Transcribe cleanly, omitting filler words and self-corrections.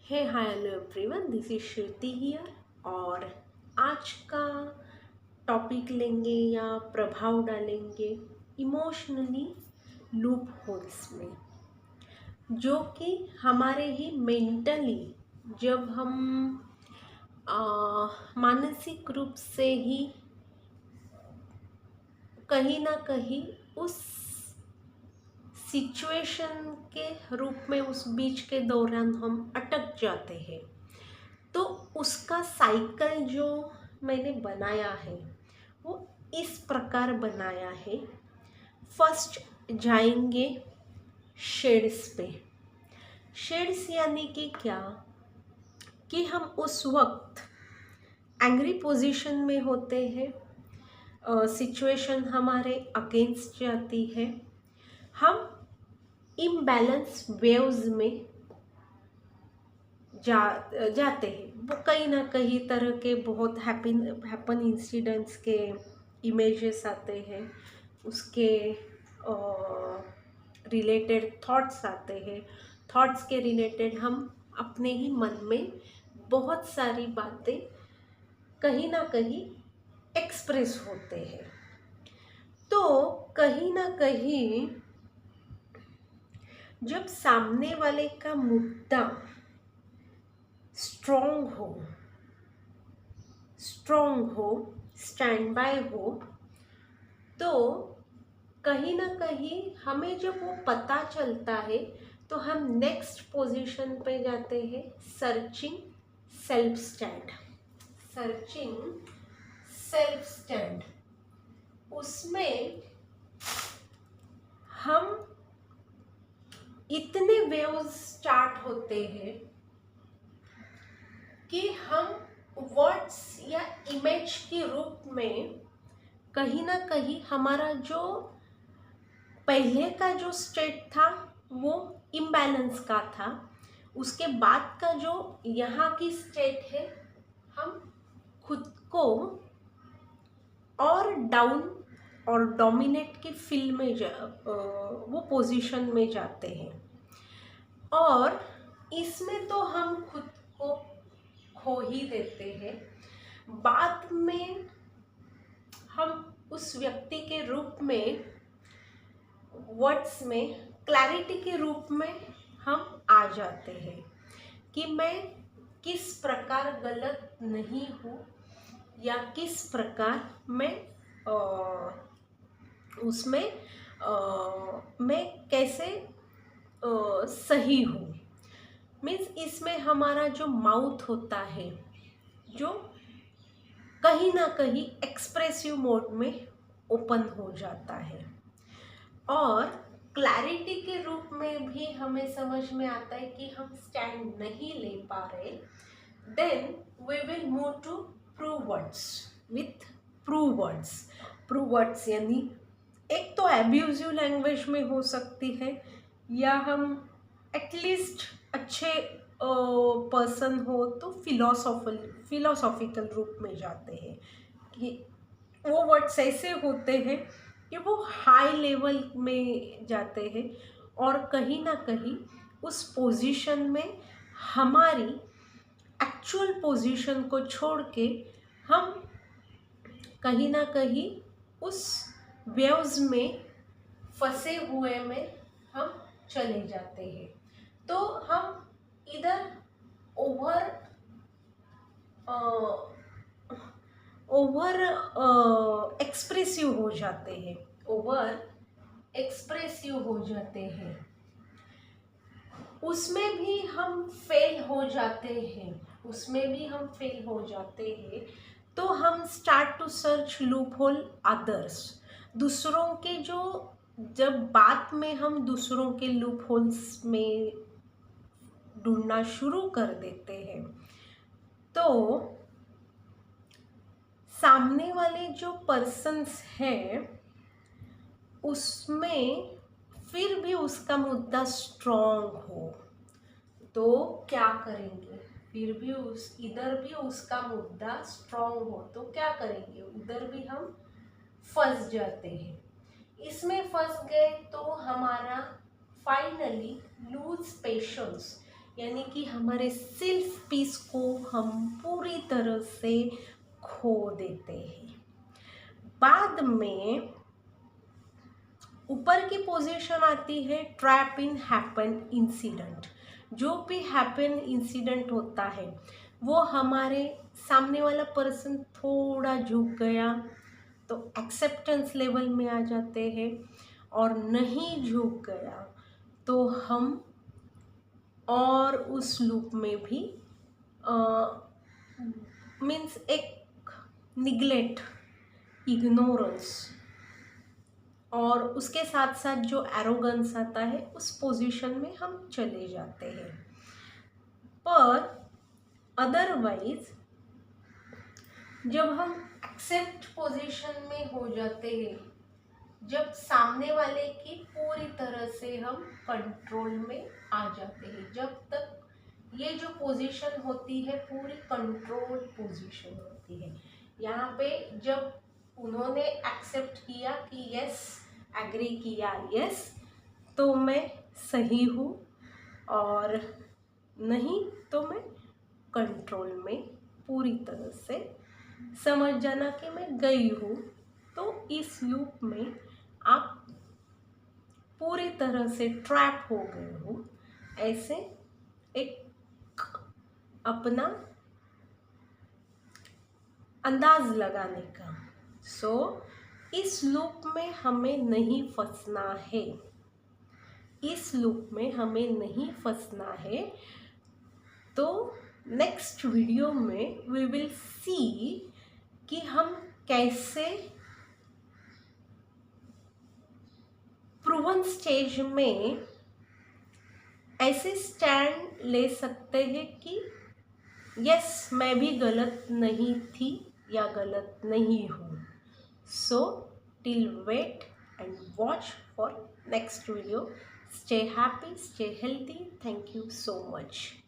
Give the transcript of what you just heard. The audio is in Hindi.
Hey hi hello everyone, this is Shruti here. और आज का टॉपिक लेंगे या प्रभाव डालेंगे इमोशनली लूप होल्स में, जो कि हमारे ही मेंटली जब हम मानसिक रूप से ही कहीं ना कहीं उस सिचुएशन के रूप में उस बीच के दौरान हम अटक जाते हैं। तो उसका साइकिल जो मैंने बनाया है वो इस प्रकार बनाया है। फर्स्ट जाएंगे शेड्स पे। शेड्स यानी कि क्या, कि हम उस वक्त एंग्री पोजीशन में होते हैं, सिचुएशन हमारे अगेंस्ट जाती है, हम इम्बैलेंस वेव्स में जाते हैं। वो कहीं ना कहीं तरह के बहुत हैपन इंसिडेंट्स के इमेजेस आते हैं, उसके रिलेटेड थॉट्स आते हैं। थॉट्स के रिलेटेड हम अपने ही मन में बहुत सारी बातें कहीं ना कहीं एक्सप्रेस होते हैं। तो कहीं ना कहीं जब सामने वाले का मुद्दा स्ट्रॉन्ग हो, स्टैंड बाय हो, तो कहीं ना कहीं हमें जब वो पता चलता है तो हम नेक्स्ट पोजीशन पे जाते हैं, searching self stand. Searching self stand, उसमें हम इतने वेव्स स्टार्ट होते हैं कि हम वर्ड्स या इमेज के रूप में कहीं ना कहीं हमारा जो पहले का जो स्टेट था वो इम्बैलेंस का था, उसके बाद का जो यहाँ की स्टेट है हम खुद को और डाउन और डोमिनेट की फील में वो पोजीशन में जाते हैं। और इसमें तो हम खुद को खो ही देते हैं। बाद में हम उस व्यक्ति के रूप में, वर्ड्स में, क्लैरिटी के रूप में हम आ जाते हैं कि मैं किस प्रकार गलत नहीं हूँ या किस प्रकार मैं उसमें मैं कैसे सही हूँ। मीन्स इसमें हमारा जो माउथ होता है जो कहीं ना कहीं एक्सप्रेसिव मोड में ओपन हो जाता है। और क्लैरिटी के रूप में भी हमें समझ में आता है कि हम स्टैंड नहीं ले पा रहे, then we will move to proverbs with proverbs. Proverbs यानी एक तो एब्यूजिव लैंग्वेज में हो सकती है, या हम एटलीस्ट अच्छे पर्सन हो तो फिलोसॉफिकल रूप में जाते हैं कि वो वर्ड्स ऐसे होते हैं कि वो हाई लेवल में जाते हैं और कहीं ना कहीं उस पोजीशन में हमारी एक्चुअल पोजीशन को छोड़ के हम कहीं ना कहीं उस वेव्स में फंसे हुए में हम चले जाते हैं। तो हम इधर ओवर एक्सप्रेसिव हो जाते हैं, उसमें भी हम फेल हो जाते हैं। तो हम start to search loophole others. दूसरों के जो, जब बात में हम दूसरों के लूप होल्स में ढूंढना शुरू कर देते हैं तो सामने वाले जो पर्सन्स हैं उसमें फिर भी उसका मुद्दा स्ट्रॉन्ग हो तो क्या करेंगे, फिर भी इधर भी उसका मुद्दा स्ट्रॉन्ग हो तो क्या करेंगे, उधर भी हम फंस जाते हैं। इसमें फंस गए तो हमारा फाइनली लूज पेशेंस, यानी कि हमारे सेल्फ पीस को हम पूरी तरह से खो देते हैं। बाद में ऊपर की पोजीशन आती है ट्रैप इन हैपन इंसिडेंट। जो भी हैपन इंसिडेंट होता है वो हमारे सामने वाला पर्सन थोड़ा झुक गया तो एक्सेप्टेंस लेवल में आ जाते हैं, और नहीं झुक गया तो हम और उस लूप में भी मीन्स एक निग्लेक्ट, इग्नोरेंस और उसके साथ साथ जो एरोगेंस आता है उस पोजीशन में हम चले जाते हैं। पर अदरवाइज जब हम एक्सेप्ट पोजीशन में हो जाते हैं, जब सामने वाले की पूरी तरह से हम कंट्रोल में आ जाते हैं, जब तक ये जो पोजीशन होती है पूरी कंट्रोल पोजीशन होती है। यहाँ पे जब उन्होंने एक्सेप्ट किया कि यस, एग्री किया यस, तो मैं सही हूँ, और नहीं तो मैं कंट्रोल में पूरी तरह से समझ जाना कि मैं गई हूँ। तो इस लूप में आप पूरी तरह से ट्रैप हो गए हो, ऐसे एक अपना अंदाज लगाने का। इस लूप में हमें नहीं फंसना है, इस लूप में हमें नहीं फंसना है। तो नेक्स्ट वीडियो में वी विल सी कि हम कैसे प्रूवन स्टेज में ऐसे स्टैंड ले सकते हैं कि यस, मैं भी गलत नहीं थी या गलत नहीं हूँ। So till wait and watch for next video. Stay happy, stay healthy. Thank you so much.